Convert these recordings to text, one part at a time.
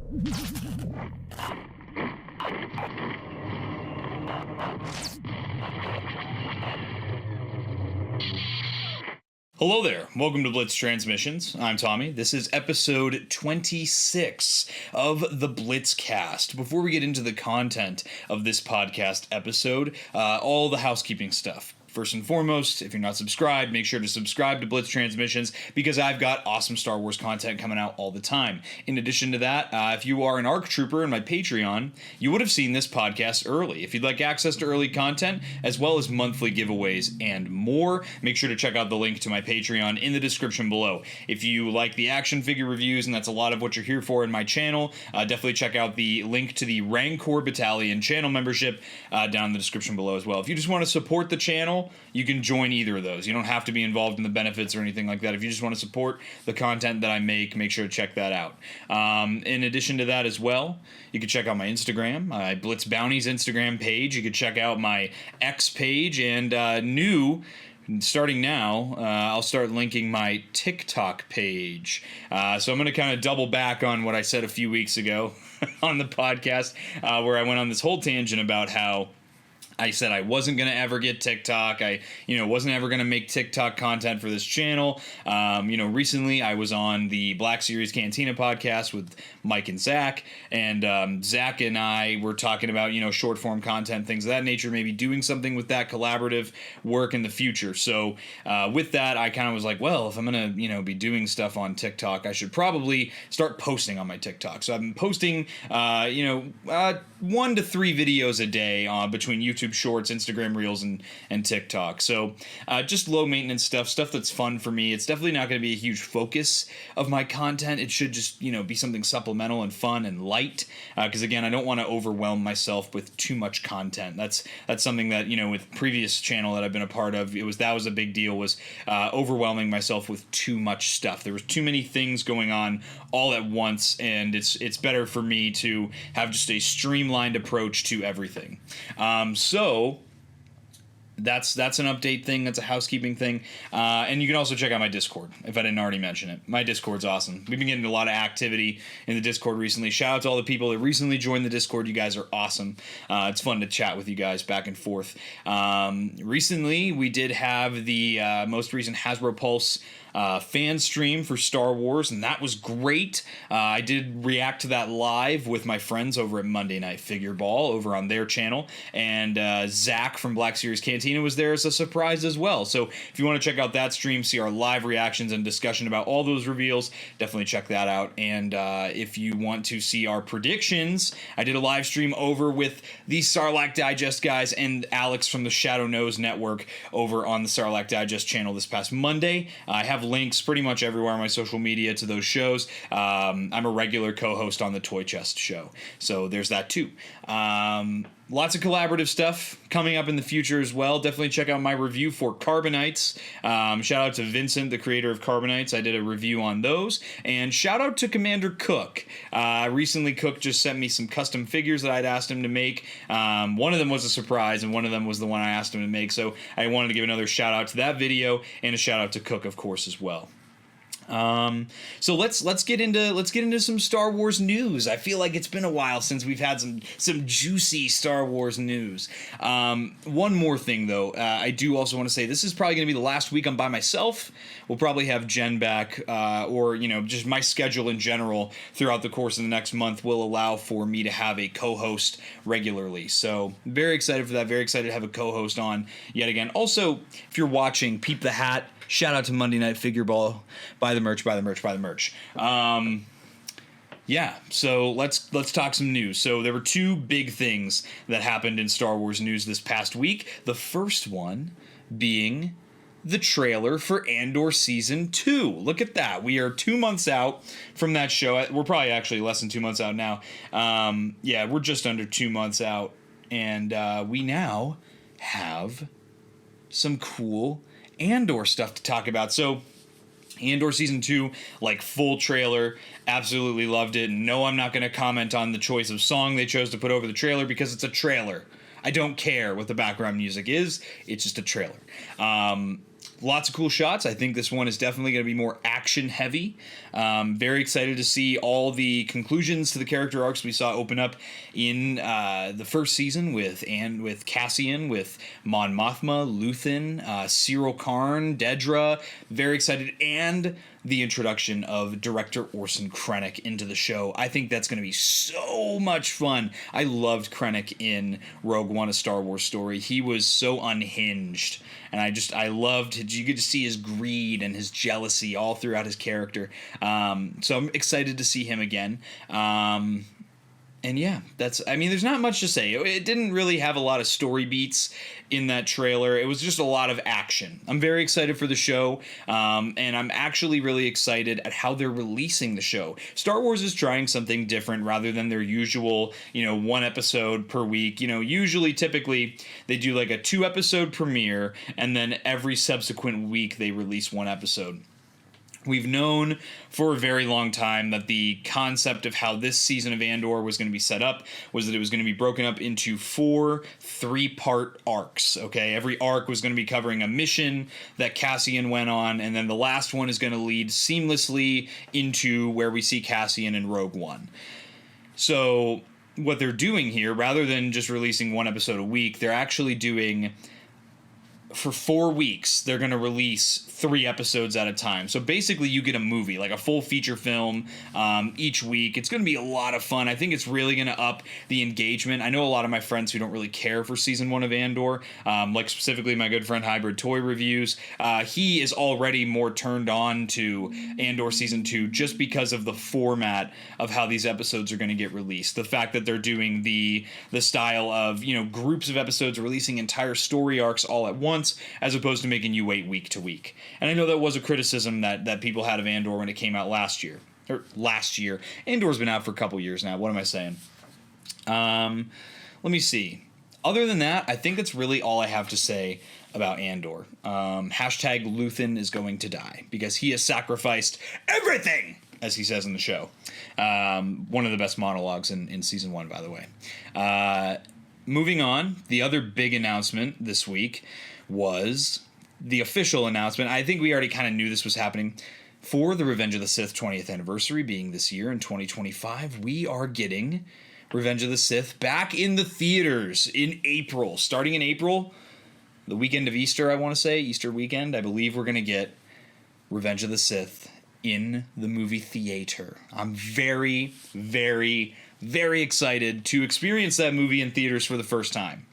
Hello there, welcome to Blitz Transmissions. I'm Tommy. This is episode 26 of the Blitzcast. Before we get into the content of this podcast episode, all the housekeeping stuff. First and foremost, if you're not subscribed, make sure to subscribe to Blitz Transmissions because I've got awesome Star Wars content coming out all the time. In addition to that, if you are an ARC Trooper in my Patreon, you would have seen this podcast early. If you'd like access to early content, as well as monthly giveaways and more, make sure to check out the link to my Patreon in the description below. If you like the action figure reviews, and that's a lot of what you're here for in my channel, definitely check out the link to the Rancor Battalion channel membership down in the description below as well. If you just want to support the channel, you can join either of those. You don't have to be involved in the benefits or anything like that. If you just want to support the content that I make sure to check that out. In addition to that as well, you can check out my Instagram, Blitz Bounty's Instagram page. You can check out my X page, and starting now, I'll start linking my TikTok page. So I'm going to kind of double back on what I said a few weeks ago on the podcast, where I went on this whole tangent about how I said I wasn't going to ever get TikTok. I wasn't ever going to make TikTok content for this channel. Recently I was on the Black Series Cantina podcast with Mike and Zach, and Zach and I were talking about, short form content, things of that nature, maybe doing something with that collaborative work in the future. So with that, I kind of was like, well, if I'm going to, be doing stuff on TikTok, I should probably start posting on my TikTok. So I've been posting, 1 to 3 videos a day between YouTube Shorts, Instagram Reels, and TikTok. So just low maintenance stuff that's fun for me. It's definitely not going to be a huge focus of my content. It should just, be something supplemental and fun and light. Because again, I don't want to overwhelm myself with too much content. That's something that, with previous channel that I've been a part of, that was a big deal, was overwhelming myself with too much stuff. There was too many things going on all at once, and it's better for me to have just a streamlined approach to everything. So that's an update thing. That's a housekeeping thing. And you can also check out my Discord if I didn't already mention it. My Discord's awesome. We've been getting a lot of activity in the Discord recently. Shout out to all the people that recently joined the Discord. You guys are awesome. It's fun to chat with you guys back and forth. Recently, we did have the most recent Hasbro Pulse fan stream for Star Wars, and that was great. I did react to that live with my friends over at Monday Night Figure Ball over on their channel, and Zach from Black Series Cantina was there as a surprise as well. So if you want to check out that stream, see our live reactions and discussion about all those reveals, definitely check that out. And if you want to see our predictions, I did a live stream over with the Sarlacc Digest guys and Alex from the Shadow Nose Network over on the Sarlacc Digest channel this past Monday. I have links pretty much everywhere on my social media to those shows. I'm a regular co-host on the Toy Chest show, so there's that too. Lots of collaborative stuff coming up in the future as well. Definitely check out my review for Carbonites. Shout out to Vincent, the creator of Carbonites. I did a review on those. And shout out to Commander Cook. Recently, Cook just sent me some custom figures that I'd asked him to make. One of them was a surprise, and one of them was the one I asked him to make. So I wanted to give another shout out to that video, and a shout out to Cook, of course, as well. So let's get into some Star Wars news. I feel like it's been a while since we've had some juicy Star Wars news. One more thing though, I do also want to say this is probably going to be the last week I'm by myself. We'll probably have Jen back, or just my schedule in general throughout the course of the next month will allow for me to have a co-host regularly. So very excited for that. Very excited to have a co-host on yet again. Also, if you're watching, peep the hat. Shout out to Monday Night Figure Ball. Buy the merch, buy the merch, buy the merch. So let's talk some news. So there were 2 big things that happened in Star Wars news this past week. The first one being the trailer for Andor Season 2. Look at that. We are 2 months out from that show. We're probably actually less than 2 months out now. We're just under 2 months out. And we now have some cool Andor stuff to talk about. So Andor Season 2, full trailer, absolutely loved it. No, I'm not going to comment on the choice of song they chose to put over the trailer because it's a trailer. I don't care what the background music is. It's just a trailer. lots of cool shots. I think this one is definitely going to be more action heavy. Very excited to see all the conclusions to the character arcs we saw open up in the first season with Cassian, with Mon Mothma, Luthen, Cyril Karn, Dedra. Very excited, and the introduction of director Orson Krennic into the show. I think that's going to be so much fun. I loved Krennic in Rogue One, A Star Wars Story. He was so unhinged, and I loved it. You get to see his greed and his jealousy all throughout his character. So I'm excited to see him again. And yeah, there's not much to say. It didn't really have a lot of story beats in that trailer. It was just a lot of action. I'm very excited for the show, and I'm actually really excited at how they're releasing the show. Star Wars is trying something different rather than their usual, one episode per week. Typically, they do like a 2-episode premiere, and then every subsequent week they release 1 episode. We've known for a very long time that the concept of how this season of Andor was going to be set up was that it was going to be broken up into 4 3-part arcs, okay? Every arc was going to be covering a mission that Cassian went on, and then the last one is going to lead seamlessly into where we see Cassian in Rogue One. So what they're doing here, rather than just releasing 1 episode a week, they're actually doing... For 4 weeks, they're going to release 3 episodes at a time. So basically, you get a movie, like a full feature film each week. It's going to be a lot of fun. I think it's really going to up the engagement. I know a lot of my friends who don't really care for Season 1 of Andor, like specifically my good friend Hybrid Toy Reviews. He is already more turned on to Andor Season 2 just because of the format of how these episodes are going to get released. The fact that they're doing the style of, groups of episodes releasing entire story arcs all at once, as opposed to making you wait week to week. And I know that was a criticism that people had of Andor when it came out last year. Andor's been out for a couple years now. What am I saying? Let me see. Other than that, I think that's really all I have to say about Andor. Hashtag Luthen is going to die because he has sacrificed everything, as he says in the show. One of the best monologues in Season 1, by the way. Moving on, the other big announcement this week was the official announcement. I think we already kind of knew this was happening. For the Revenge of the Sith 20th anniversary being this year in 2025, we are getting Revenge of the Sith back in the theaters in April. Starting in April, the weekend of Easter, I want to say, Easter weekend, I believe we're going to get Revenge of the Sith in the movie theater. I'm very, very, very excited to experience that movie in theaters for the first time.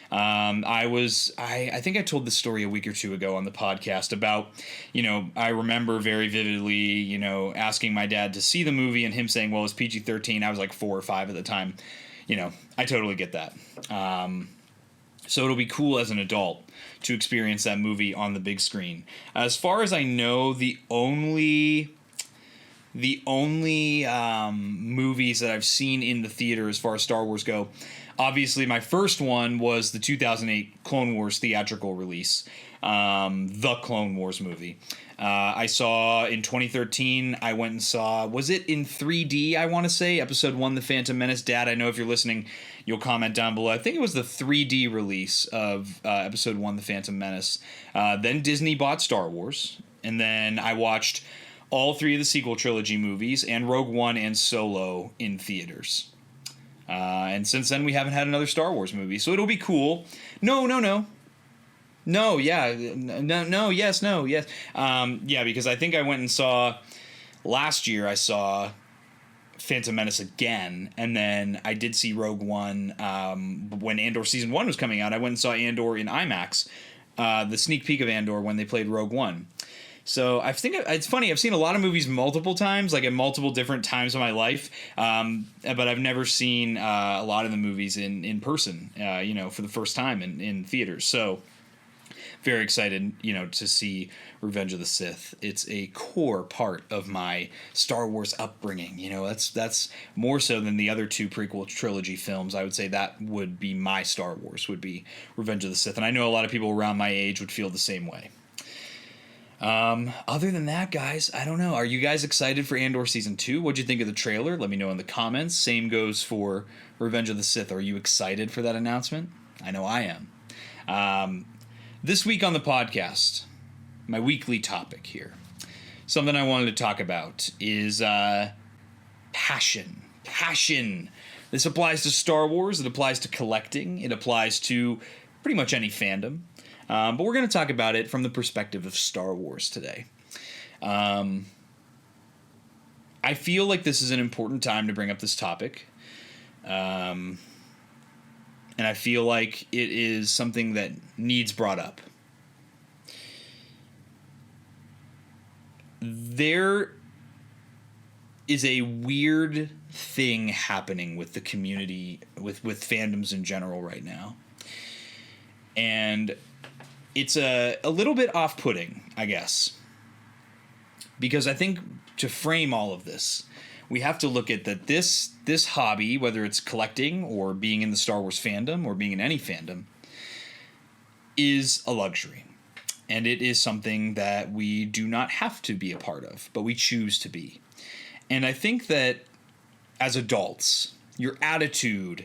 I think I told this story a week or two ago on the podcast about, I remember very vividly, asking my dad to see the movie and him saying, well, it's PG-13. I was like 4 or 5 at the time. I totally get that. So it'll be cool as an adult to experience that movie on the big screen. As far as I know, the only movies that I've seen in the theater as far as Star Wars go, obviously my first one was the 2008 Clone Wars theatrical release, the Clone Wars movie. I saw in 2013, I went and saw, was it in 3D, I want to say, Episode 1, The Phantom Menace. Dad, I know if you're listening, you'll comment down below. I think it was the 3D release of Episode 1, The Phantom Menace. Then Disney bought Star Wars, and then I watched all 3 of the sequel trilogy movies, and Rogue One and Solo in theaters. And since then, we haven't had another Star Wars movie, so it'll be cool. Yes. Yeah, because I think I went and saw, last year I saw Phantom Menace again, and then I did see Rogue One when Andor Season 1 was coming out. I went and saw Andor in IMAX, the sneak peek of Andor when they played Rogue One. So I think it's funny. I've seen a lot of movies multiple times, like at multiple different times of my life. But I've never seen a lot of the movies in person, for the first time in theaters. So very excited, to see Revenge of the Sith. It's a core part of my Star Wars upbringing. That's more so than the other 2 prequel trilogy films. I would say that would be my Star Wars, would be Revenge of the Sith. And I know a lot of people around my age would feel the same way. Other than that, guys, I don't know. Are you guys excited for Andor Season 2? What'd you think of the trailer? Let me know in the comments. Same goes for Revenge of the Sith. Are you excited for that announcement? I know I am. This week on the podcast, my weekly topic here. Something I wanted to talk about is passion. Passion. This applies to Star Wars. It applies to collecting. It applies to pretty much any fandom. But we're going to talk about it from the perspective of Star Wars today. I feel like this is an important time to bring up this topic. And I feel like it is something that needs brought up. There is a weird thing happening with the community, with fandoms in general right now. And it's a little bit off-putting, I guess. Because I think to frame all of this, we have to look at that this hobby, whether it's collecting or being in the Star Wars fandom or being in any fandom, is a luxury. And it is something that we do not have to be a part of, but we choose to be. And I think that as adults, your attitude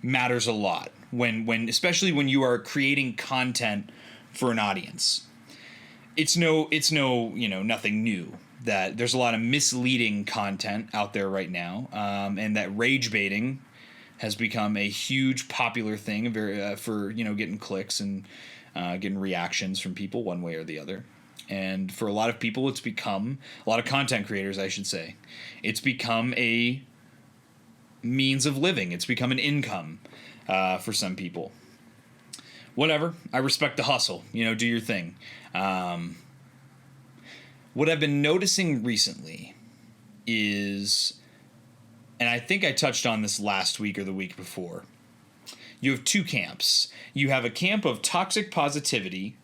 matters a lot when especially when you are creating content for an audience. It's nothing new that there's a lot of misleading content out there right now, and that rage baiting has become a huge popular thing for getting clicks and getting reactions from people one way or the other. And for a lot of people, it's become a lot of content creators, I should say. It's become a means of living. It's become an income for some people. Whatever. I respect the hustle. Do your thing. What I've been noticing recently is, and I think I touched on this last week or the week before, you have two camps. You have a camp of toxic positivity,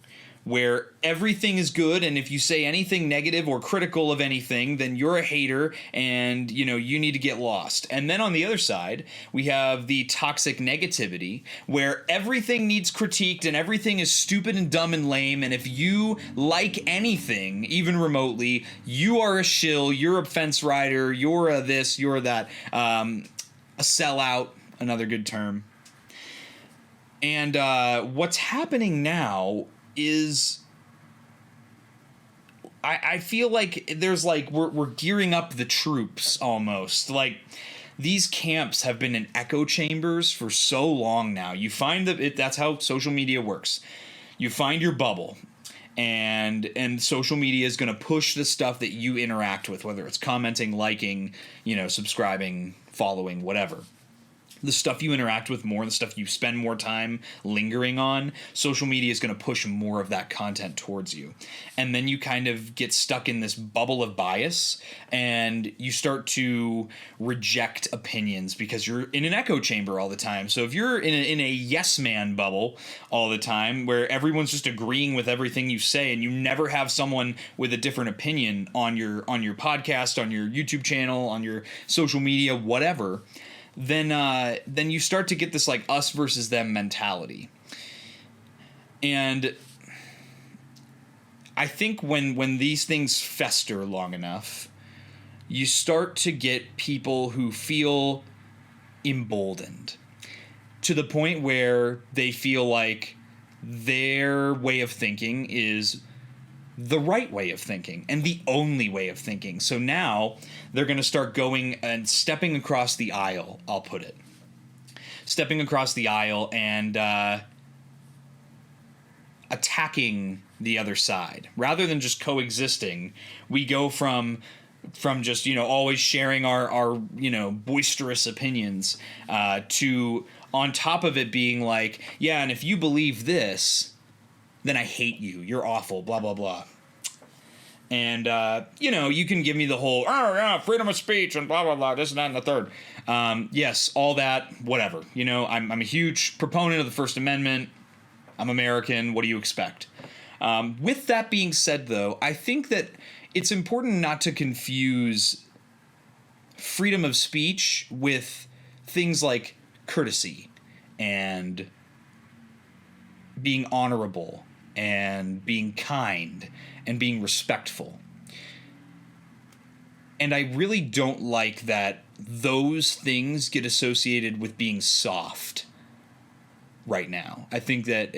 where everything is good, and if you say anything negative or critical of anything, then you're a hater, and you need to get lost. And then on the other side, we have the toxic negativity, where everything needs critiqued and everything is stupid and dumb and lame, and if you like anything, even remotely, you are a shill, you're a fence rider, you're a this, you're that, a sellout, another good term. And what's happening now is I feel like there's we're gearing up the troops almost. Like, these camps have been in echo chambers for so long now. You find that's how social media works. You find your bubble, and social media is going to push the stuff that you interact with, whether it's commenting, liking, subscribing, following, whatever. The stuff you interact with more, the stuff you spend more time lingering on, social media is going to push more of that content towards you. And then you kind of get stuck in this bubble of bias, and you start to reject opinions because you're in an echo chamber all the time. So if you're in a yes man bubble all the time, where everyone's just agreeing with everything you say, and you never have someone with a different opinion on your podcast, on your YouTube channel, on your social media, whatever, then you start to get this us versus them mentality. And I think when these things fester long enough, you start to get people who feel emboldened to the point where they feel like their way of thinking is the right way of thinking and the only way of thinking. So now they're going to start going and stepping across the aisle, I'll put it. Stepping across the aisle and attacking the other side. Rather than just coexisting, we go from just, always sharing our boisterous opinions to, on top of it, being like, yeah, and if you believe this, then I hate you. You're awful, blah, blah, blah. And, you can give me the whole, freedom of speech and blah, blah, blah, this and that and the third. Yes, all that, whatever. I'm a huge proponent of the First Amendment. I'm American. What do you expect? With that being said, though, I think that it's important not to confuse freedom of speech with things like courtesy and being honorable and being kind and being respectful. And I really don't like that those things get associated with being soft right now. I think that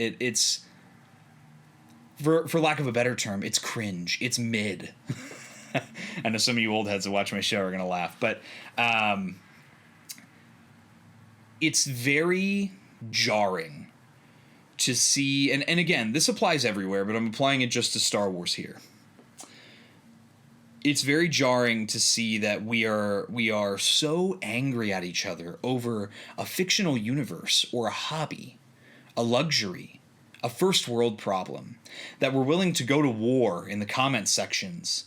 for lack of a better term, it's cringe. It's mid. I know some of you old heads that watch my show are going to laugh, but it's very jarring to see, and again, this applies everywhere, but I'm applying it just to Star Wars here. It's very jarring to see that we are so angry at each other over a fictional universe or a hobby, a luxury, a first world problem, that we're willing to go to war in the comment sections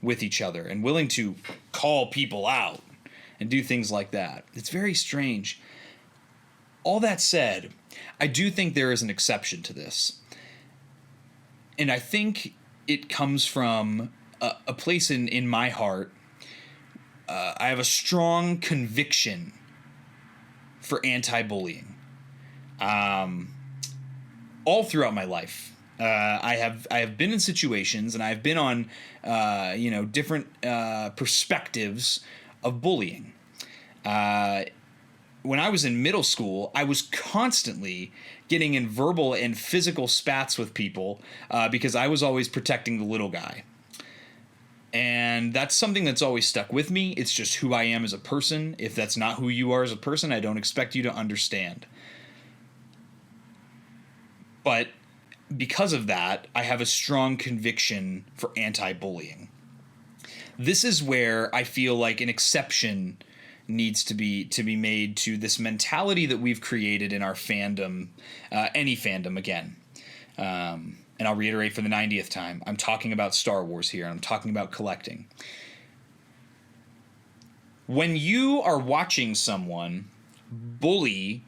with each other and willing to call people out and do things like that. It's very strange. All that said, I do think there is an exception to this. And I think it comes from a place in my heart. I have a strong conviction for anti-bullying. All throughout my life. I have been in situations, and I've been on different perspectives of bullying. When I was in middle school, I was constantly getting in verbal and physical spats with people because I was always protecting the little guy. And that's something that's always stuck with me. It's just who I am as a person. If that's not who you are as a person, I don't expect you to understand. But because of that, I have a strong conviction for anti-bullying. This is where I feel like an exception needs to be made to this mentality that we've created in our fandom, any fandom again. And I'll reiterate for the 90th time, I'm talking about Star Wars here. I'm talking about collecting. When you are watching someone bully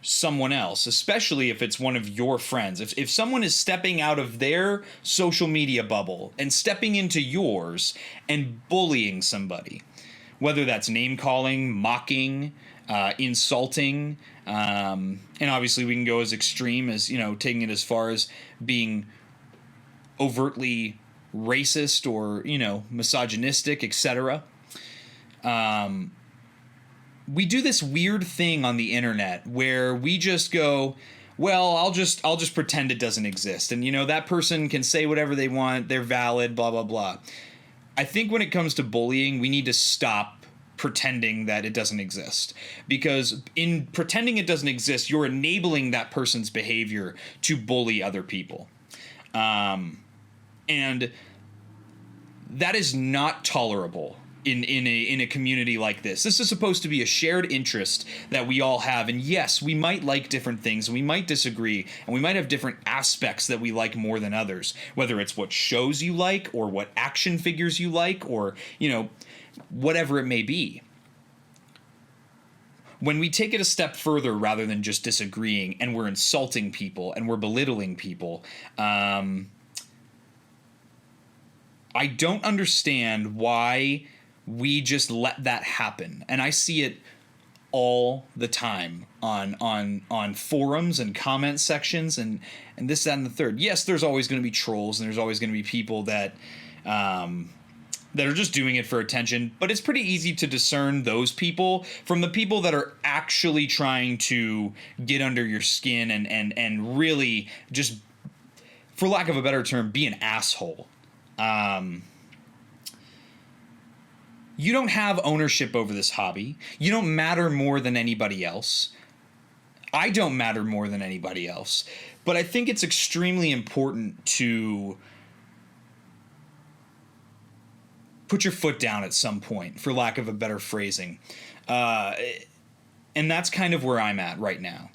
someone else, especially if it's one of your friends, if someone is stepping out of their social media bubble and stepping into yours and bullying somebody, whether that's name-calling, mocking, insulting, and obviously we can go as extreme as, taking it as far as being overtly racist or, misogynistic, etc. We do this weird thing on the internet where we just go, well, I'll just pretend it doesn't exist. And, that person can say whatever they want. They're valid, blah, blah, blah. I think when it comes to bullying, we need to stop pretending that it doesn't exist, because in pretending it doesn't exist, you're enabling that person's behavior to bully other people. And that is not tolerable in a community like this. This is supposed to be a shared interest that we all have. And yes, we might like different things, and we might disagree, and we might have different aspects that we like more than others, whether it's what shows you like or what action figures you like or, whatever it may be. When we take it a step further rather than just disagreeing and we're insulting people and we're belittling people, I don't understand why we just let that happen. And I see it all the time on forums and comment sections and this, that, and the third. Yes, there's always going to be trolls, and there's always going to be people that are just doing it for attention, but it's pretty easy to discern those people from the people that are actually trying to get under your skin and really just, for lack of a better term, be an asshole. You don't have ownership over this hobby. You don't matter more than anybody else. I don't matter more than anybody else. But I think it's extremely important to put your foot down at some point, for lack of a better phrasing. And that's kind of where I'm at right now.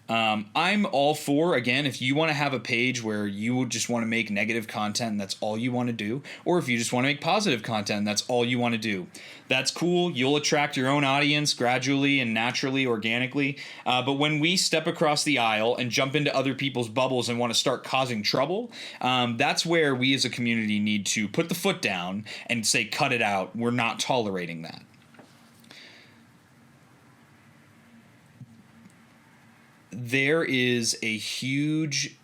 I'm all for, again, if you want to have a page where you just want to make negative content and that's all you want to do, or if you just want to make positive content and that's all you want to do, that's cool. You'll attract your own audience gradually and naturally, organically. But when we step across the aisle and jump into other people's bubbles and want to start causing trouble, that's where we as a community need to put the foot down and say, cut it out. We're not tolerating that. There is a huge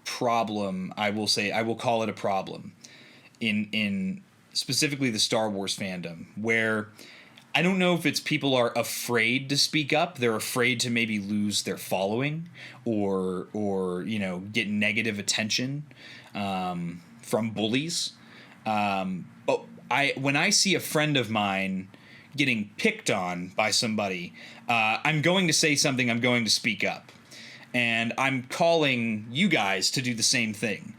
problem, I will call it a problem, in specifically the Star Wars fandom, where I don't know if it's people are afraid to speak up. They're afraid to maybe lose their following or get negative attention from bullies. But when I see a friend of mine getting picked on by somebody, I'm going to say something. I'm going to speak up, and I'm calling you guys to do the same thing.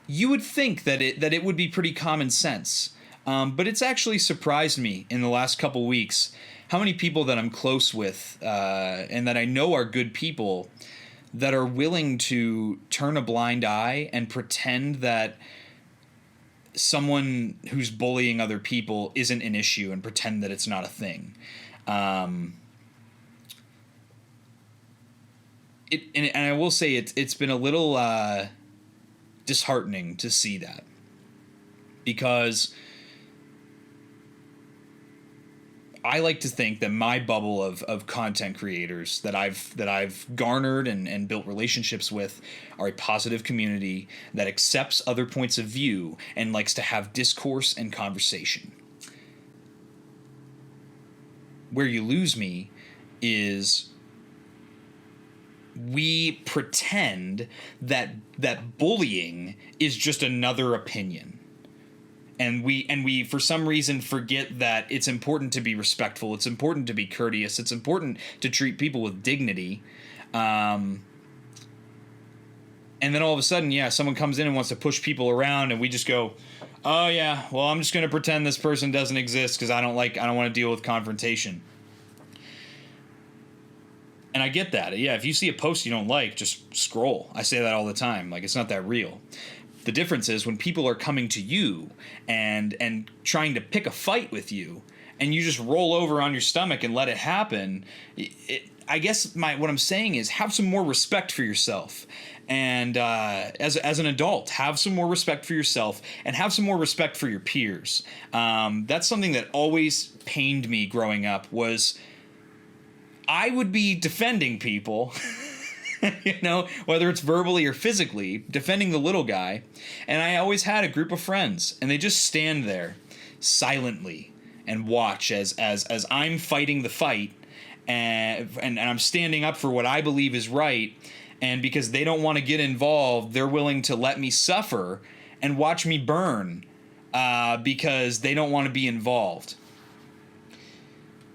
You would think that it would be pretty common sense. But it's actually surprised me in the last couple weeks how many people that I'm close with and that I know are good people that are willing to turn a blind eye and pretend that someone who's bullying other people isn't an issue and pretend that it's not a thing. And I will say it's been a little disheartening to see that, because I like to think that my bubble of content creators that I've garnered and built relationships with are a positive community that accepts other points of view and likes to have discourse and conversation. Where you lose me is we pretend that bullying is just another opinion. And we for some reason forget that it's important to be respectful. It's important to be courteous. It's important to treat people with dignity. And then all of a sudden, someone comes in and wants to push people around, and we just go, "Oh yeah, well, I'm just going to pretend this person doesn't exist because I don't want to deal with confrontation." And I get that. Yeah, if you see a post you don't like, just scroll. I say that all the time. Like, it's not that real. The difference is when people are coming to you and trying to pick a fight with you, and you just roll over on your stomach and let it happen. I guess what I'm saying is have some more respect for yourself. And as an adult, have some more respect for yourself and have some more respect for your peers. That's something that always pained me growing up, was I would be defending people whether it's verbally or physically, defending the little guy. And I always had a group of friends, and they just stand there silently and watch as I'm fighting the fight, and I'm standing up for what I believe is right. And because they don't want to get involved, they're willing to let me suffer and watch me burn because they don't want to be involved.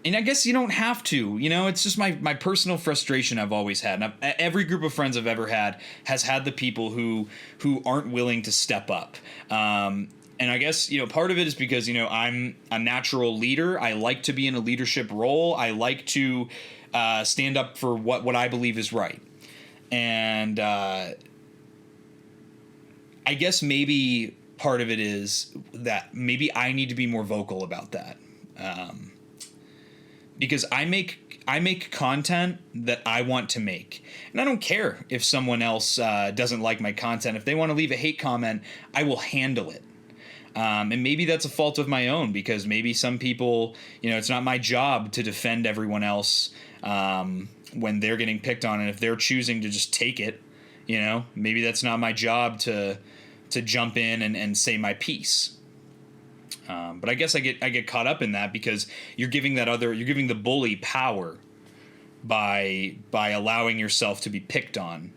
And I guess you don't have to, it's just my personal frustration I've always had. And every group of friends I've ever had has had the people who aren't willing to step up. And I guess, part of it is because, I'm a natural leader. I like to be in a leadership role. I like to stand up for what I believe is right. And I guess maybe part of it is that maybe I need to be more vocal about that. Because I make content that I want to make. And I don't care if someone else doesn't like my content. If they want to leave a hate comment, I will handle it. And maybe that's a fault of my own, because maybe some people, it's not my job to defend everyone else when they're getting picked on. And if they're choosing to just take it, maybe that's not my job to jump in and say my piece. But I guess I get caught up in that, because you're giving the bully power by allowing yourself to be picked on,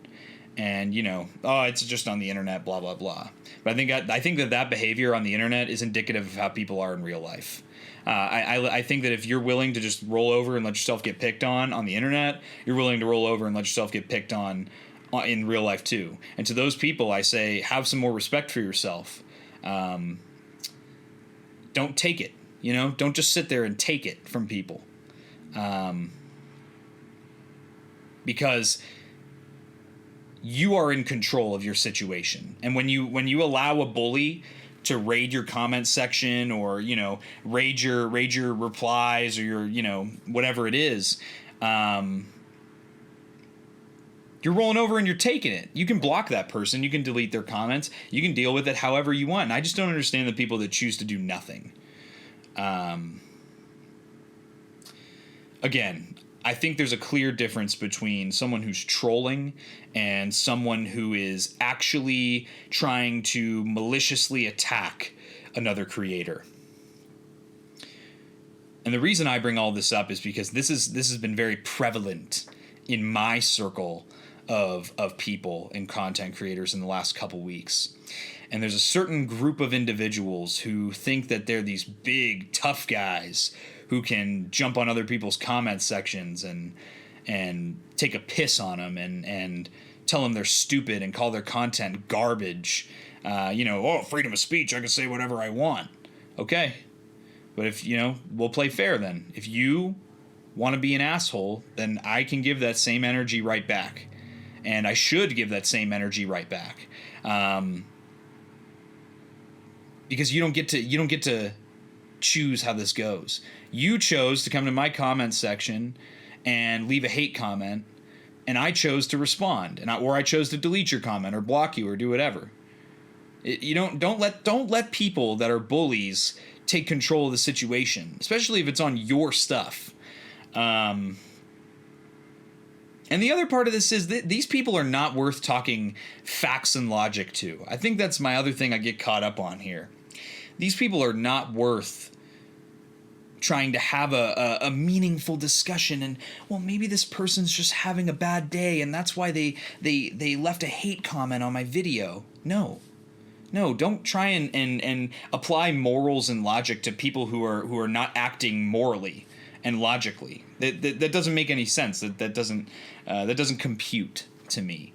and it's just on the internet, blah blah blah. But I think that behavior on the internet is indicative of how people are in real life. I think that if you're willing to just roll over and let yourself get picked on the internet, you're willing to roll over and let yourself get picked on in real life too. And to those people, I say, have some more respect for yourself. Don't take it, don't just sit there and take it from people. Because you are in control of your situation. And when you allow a bully to raid your comment section, or, raid your replies, or your, whatever it is, you're rolling over and you're taking it. You can block that person. You can delete their comments. You can deal with it however you want. And I just don't understand the people that choose to do nothing. Again, I think there's a clear difference between someone who's trolling and someone who is actually trying to maliciously attack another creator. And the reason I bring all this up is because this has been very prevalent in my circle of people and content creators in the last couple weeks. And there's a certain group of individuals who think that they're these big, tough guys who can jump on other people's comment sections and take a piss on them and tell them they're stupid and call their content garbage. Freedom of speech, I can say whatever I want. Okay. But if, we'll play fair then. If you want to be an asshole, then I can give that same energy right back. And I should give that same energy right back. Because you don't get to choose how this goes. You chose to come to my comment section and leave a hate comment, and I chose to respond, or I chose to delete your comment or block you or do whatever. Don't let people that are bullies take control of the situation, especially if it's on your stuff. And the other part of this is that these people are not worth talking facts and logic to. I think that's my other thing I get caught up on here. These people are not worth trying to have a meaningful discussion, and well, maybe this person's just having a bad day and that's why they left a hate comment on my video. No, don't try and apply morals and logic to people who are not acting morally and logically. That doesn't make any sense. That doesn't compute to me.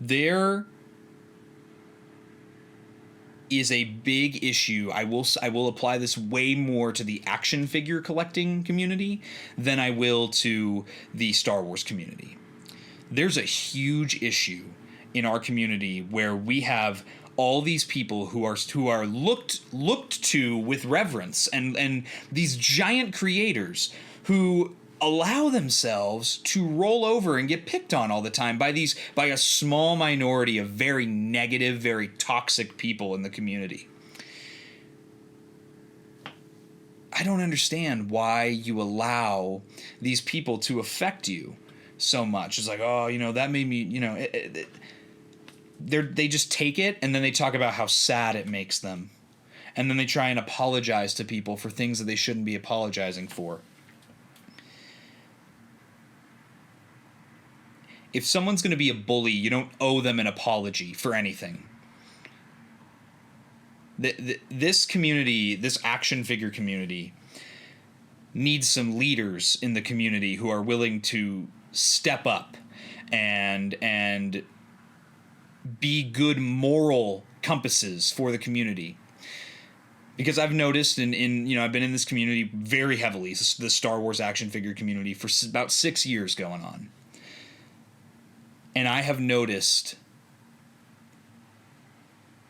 There is a big issue. I will apply this way more to the action figure collecting community than I will to the Star Wars community. There's a huge issue in our community where we have all these people who are looked to with reverence, and these giant creators who allow themselves to roll over and get picked on all the time by a small minority of very negative, very toxic people in the community. I don't understand why you allow these people to affect you so much. It's like, that made me, they just take it and then they talk about how sad it makes them. And then they try and apologize to people for things that they shouldn't be apologizing for. If someone's going to be a bully, you don't owe them an apology for anything. This community, this action figure community, needs some leaders in the community who are willing to step up and be good moral compasses for the community. Because I've noticed I've been in this community very heavily, the Star Wars action figure community, for about 6 years going on. And I have noticed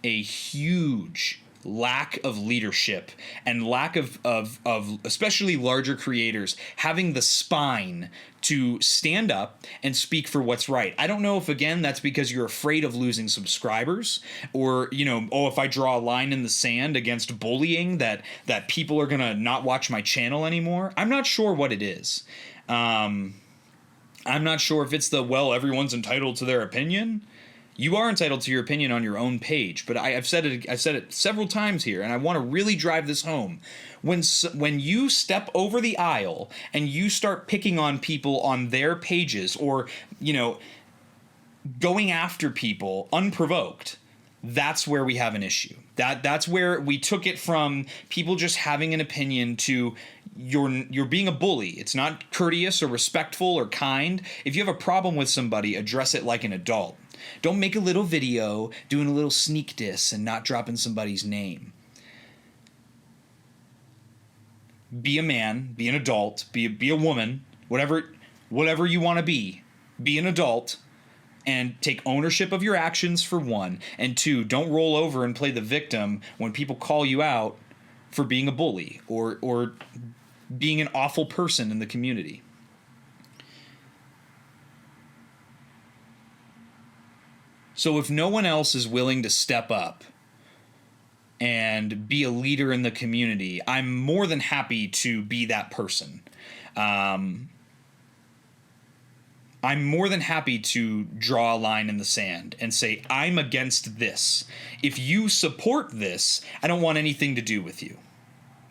a huge lack of leadership and lack of especially larger creators having the spine to stand up and speak for what's right. I don't know if, again, that's because you're afraid of losing subscribers, or, if I draw a line in the sand against bullying that people are going to not watch my channel anymore. I'm not sure what it is. I'm not sure if it's everyone's entitled to their opinion. You are entitled to your opinion on your own page, but I've said it several times here, and I want to really drive this home. When you step over the aisle and you start picking on people on their pages, or going after people unprovoked, that's where we have an issue. That's where we took it from people just having an opinion to you're being a bully. It's not courteous or respectful or kind. If you have a problem with somebody, address it like an adult. Don't make a little video doing a little sneak diss and not dropping somebody's name. Be a man, be an adult, be a woman, whatever you want to be an adult. And take ownership of your actions, for one. And two, don't roll over and play the victim when people call you out for being a bully or being an awful person in the community. So if no one else is willing to step up and be a leader in the community, I'm more than happy to be that person. I'm more than happy to draw a line in the sand and say, I'm against this. If you support this, I don't want anything to do with you.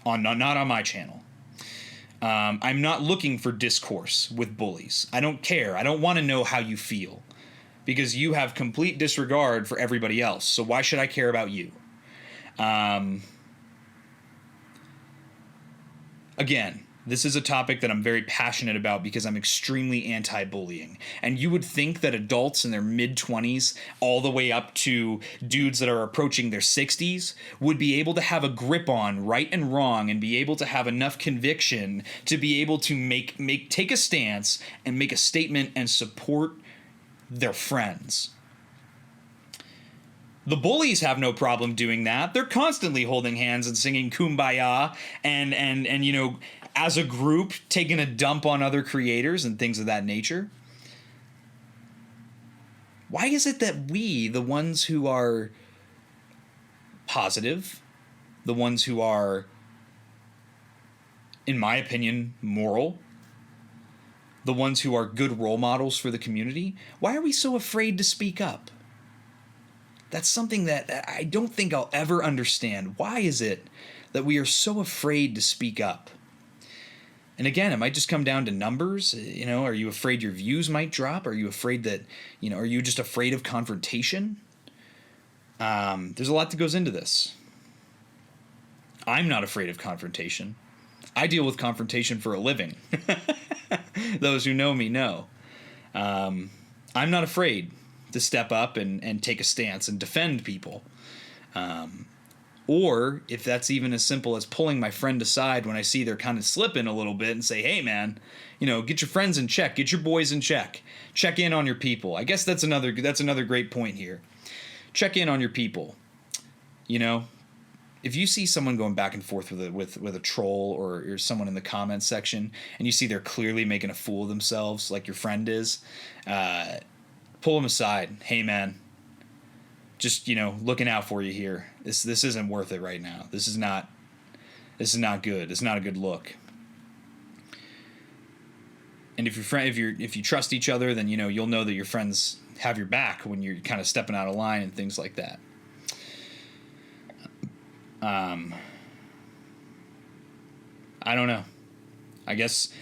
not on my channel. I'm not looking for discourse with bullies. I don't care. I don't want to know how you feel, because you have complete disregard for everybody else. So why should I care about you? Again, this is a topic that I'm very passionate about because I'm extremely anti-bullying. And you would think that adults in their mid-20s all the way up to dudes that are approaching their 60s would be able to have a grip on right and wrong and be able to have enough conviction to be able to take a stance and make a statement and support their friends. The bullies have no problem doing that. They're constantly holding hands and singing Kumbaya and you know, as a group, taking a dump on other creators and things of that nature. Why is it that we, the ones who are positive, the ones who are, in my opinion, moral, the ones who are good role models for the community, why are we so afraid to speak up? That's something that I don't think I'll ever understand. Why is it that we are so afraid to speak up? And again, it might just come down to numbers. You know, are you afraid your views might drop? Are you afraid that, you know, are you just afraid of confrontation? There's a lot that goes into this. I'm not afraid of confrontation. I deal with confrontation for a living. Those who know me know. I'm not afraid to step up and take a stance and defend people. Or if that's even as simple as pulling my friend aside when I see they're kind of slipping a little bit and say, hey man, you know, get your friends in check, get your boys in check, check in on your people. I guess that's another great point here. Check in on your people. You know, if you see someone going back and forth with a troll or someone in the comments section and you see they're clearly making a fool of themselves like your friend is, pull them aside. Hey man, just, you know, looking out for you here. This isn't worth it right now. This is not good. It's not a good look. And if you trust each other, then, you know, you'll know that your friends have your back when you're kind of stepping out of line and things like that. I don't know. I guess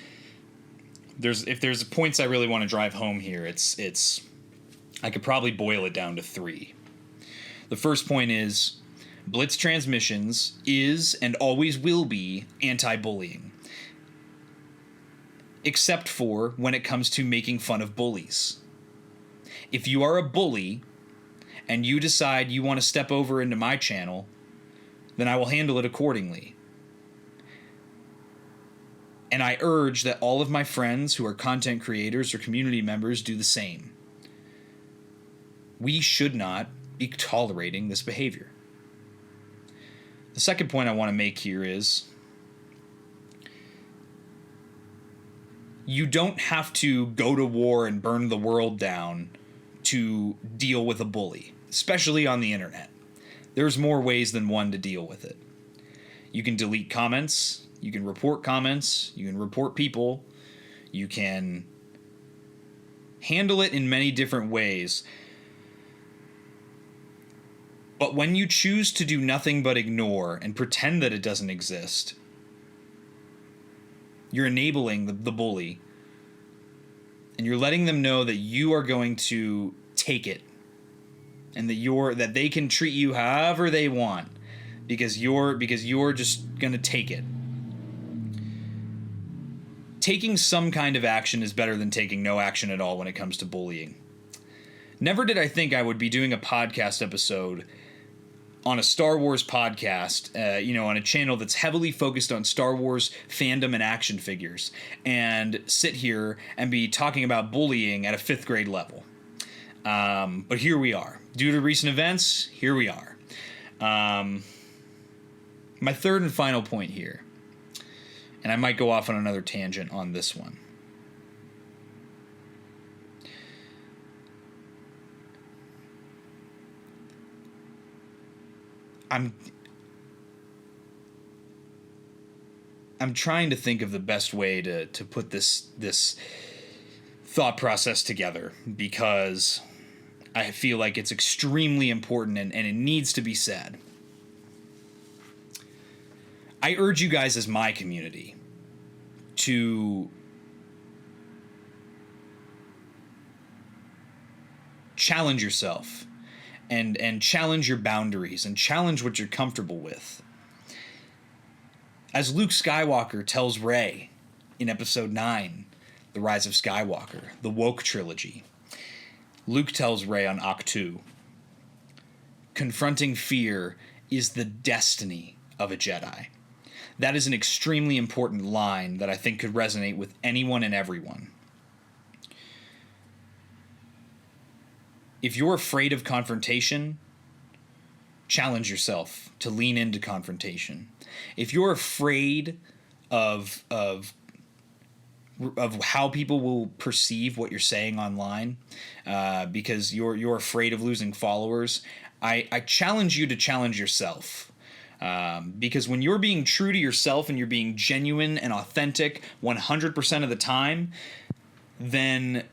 if there's points I really want to drive home here, it's I could probably boil it down to 3. The first point is Blitz Transmissions is and always will be anti-bullying, except for when it comes to making fun of bullies. If you are a bully and you decide you want to step over into my channel, then I will handle it accordingly. And I urge that all of my friends who are content creators or community members do the same. We should not be tolerating this behavior. The second point I want to make here is you don't have to go to war and burn the world down to deal with a bully, especially on the internet. There's more ways than one to deal with it. You can delete comments, you can report comments, you can report people, you can handle it in many different ways. But when you choose to do nothing but ignore and pretend that it doesn't exist, you're enabling the bully, and you're letting them know that you are going to take it, and that they can treat you however they want because you're just going to take it. Taking some kind of action is better than taking no action at all when it comes to bullying. Never did I think I would be doing a podcast episode on a Star Wars podcast, on a channel that's heavily focused on Star Wars fandom and action figures, and sit here and be talking about bullying at a 5th grade level. But here we are. Due to recent events, here we are. My third and final point here, and I might go off on another tangent on this one. I'm trying to think of the best way to put this thought process together, because I feel like it's extremely important and it needs to be said. I urge you guys as my community to challenge yourself and challenge your boundaries and challenge what you're comfortable with. As Luke Skywalker tells Rey in Episode 9, The Rise of Skywalker, the woke trilogy, Luke tells Rey on Ahch-To, confronting fear is the destiny of a Jedi. That is an extremely important line that I think could resonate with anyone and everyone. If you're afraid of confrontation, challenge yourself to lean into confrontation. If you're afraid of how people will perceive what you're saying online, because you're afraid of losing followers, I challenge you to challenge yourself. Because when you're being true to yourself and you're being genuine and authentic 100% of the time, then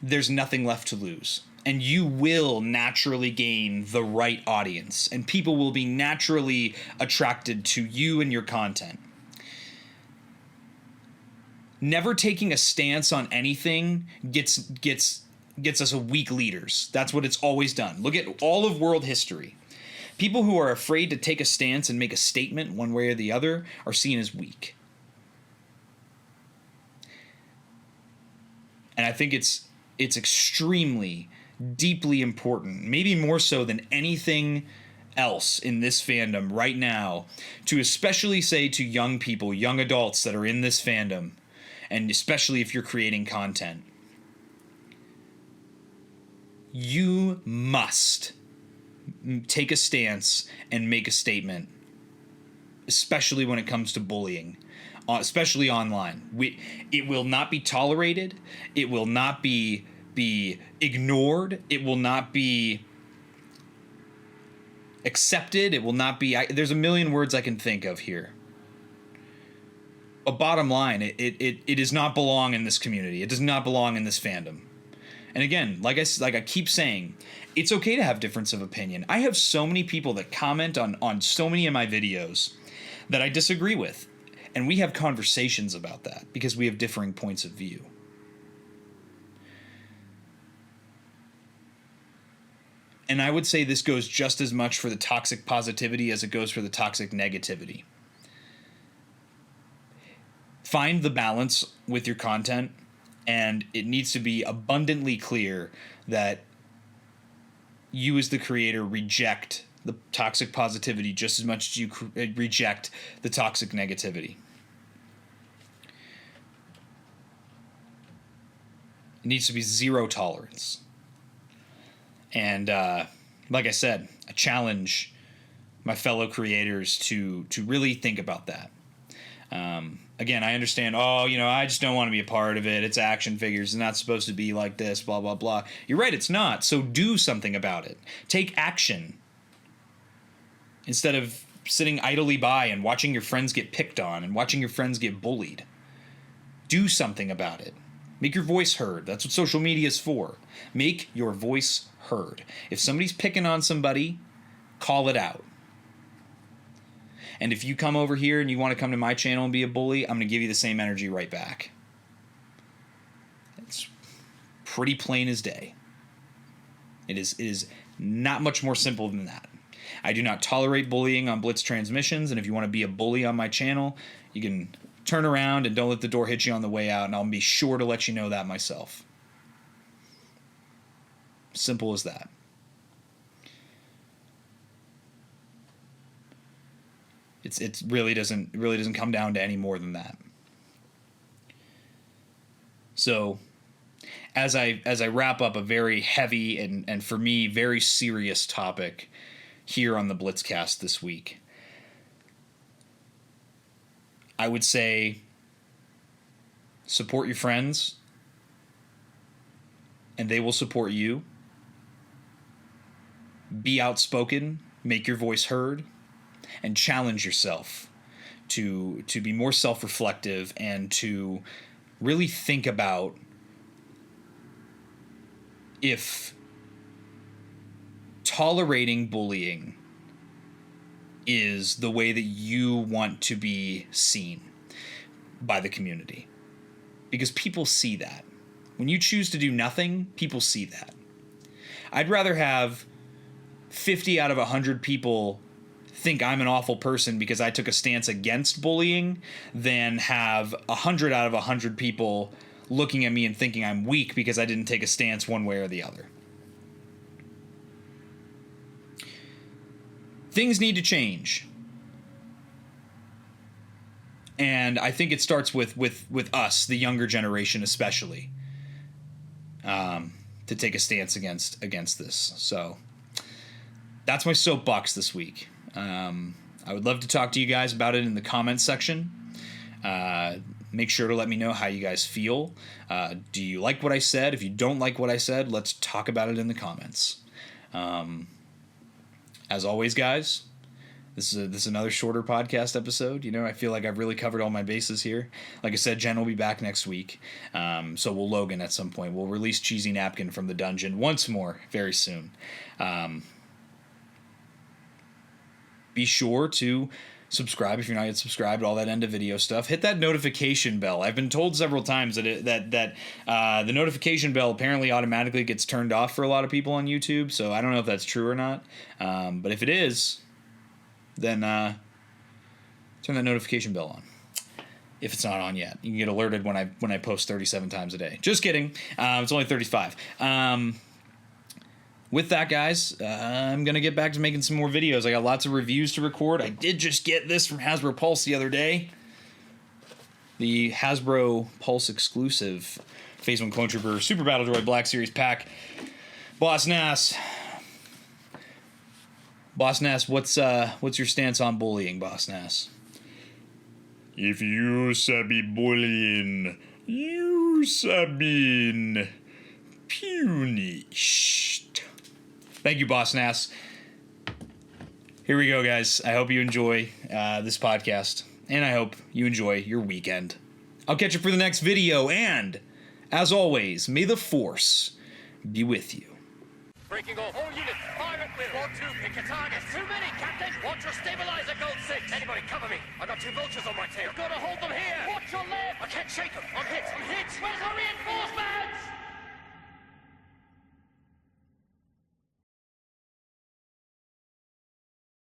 there's nothing left to lose. And you will naturally gain the right audience, and people will be naturally attracted to you and your content. Never taking a stance on anything gets us a weak leaders. That's what it's always done. Look at all of world history. People who are afraid to take a stance and make a statement one way or the other are seen as weak. And I think it's extremely, deeply important, maybe more so than anything else in this fandom right now, to especially say to young people, young adults that are in this fandom, and especially if you're creating content, you must take a stance and make a statement, especially when it comes to bullying, especially online. It will not be tolerated. It will not be ignored. It will not be accepted. It will not be... there's a million words I can think of here. But bottom line, it does not belong in this community. It does not belong in this fandom. And again, like I keep saying, it's okay to have difference of opinion. I have so many people that comment on so many of my videos that I disagree with. And we have conversations about that because we have differing points of view. And I would say this goes just as much for the toxic positivity as it goes for the toxic negativity. Find the balance with your content, and it needs to be abundantly clear that you as the creator reject the toxic positivity just as much as you reject the toxic negativity. It needs to be zero tolerance. And like I said, I challenge my fellow creators to really think about that. Again, I understand, I just don't want to be a part of it. It's action figures. It's not supposed to be like this, blah, blah, blah. You're right, it's not. So do something about it. Take action. Instead of sitting idly by and watching your friends get picked on and watching your friends get bullied. Do something about it. Make your voice heard. That's what social media is for. Make your voice heard. If somebody's picking on somebody, call it out. And if you come over here and you want to come to my channel and be a bully, I'm going to give you the same energy right back. It's pretty plain as day. It is not much more simple than that. I do not tolerate bullying on Blitz transmissions, and if you want to be a bully on my channel, you can turn around and don't let the door hit you on the way out, and I'll be sure to let you know that myself. Simple as that. It really doesn't come down to any more than that. So, as I wrap up a very heavy and for me very serious topic here on the Blitzcast this week, I would say support your friends, and they will support you. Be outspoken, make your voice heard, and challenge yourself to be more self-reflective and to really think about if tolerating bullying is the way that you want to be seen by the community. Because people see that. When you choose to do nothing, people see that. I'd rather have 50 out of 100 people think I'm an awful person because I took a stance against bullying than have 100 out of 100 people looking at me and thinking I'm weak because I didn't take a stance one way or the other. Things need to change. And I think it starts with us, the younger generation especially, to take a stance against this. So that's my soapbox this week. I would love to talk to you guys about it in the comments section. Make sure to let me know how you guys feel. Do you like what I said? If you don't like what I said, let's talk about it in the comments. As always, guys, this is another shorter podcast episode. You know, I feel like I've really covered all my bases here. Like I said, Jen will be back next week. So will Logan at some point. We'll release Cheesy Napkin from the dungeon once more very soon. Be sure to subscribe if you're not yet subscribed, all that end of video stuff. Hit that notification bell. I've been told several times that the notification bell apparently automatically gets turned off for a lot of people on YouTube, so I don't know if that's true or not. But if it is, then turn that notification bell on. If it's not on yet, you can get alerted when I post 37 times a day. Just kidding. It's only 35. With that, guys, I'm going to get back to making some more videos. I got lots of reviews to record. I did just get this from Hasbro Pulse the other day. The Hasbro Pulse exclusive Phase 1 Clone Trooper Super Battle Droid Black Series pack. Boss Nass, what's your stance on bullying, Boss Nass? If you sabi bullying, you sabi punished. Thank you, Boss Nass. Here we go, guys. I hope you enjoy this podcast, and I hope you enjoy your weekend. I'll catch you for the next video, and, as always, may the Force be with you. Breaking off. All units, fire at will. 1-2, pick your targets. Too many, Captain. Watch your stabilizer, Gold 6. Anybody cover me. I got 2 vultures on my tail. Gotta hold them here. Watch your left. I can't shake them. I'm hit. Where's our reinforcements?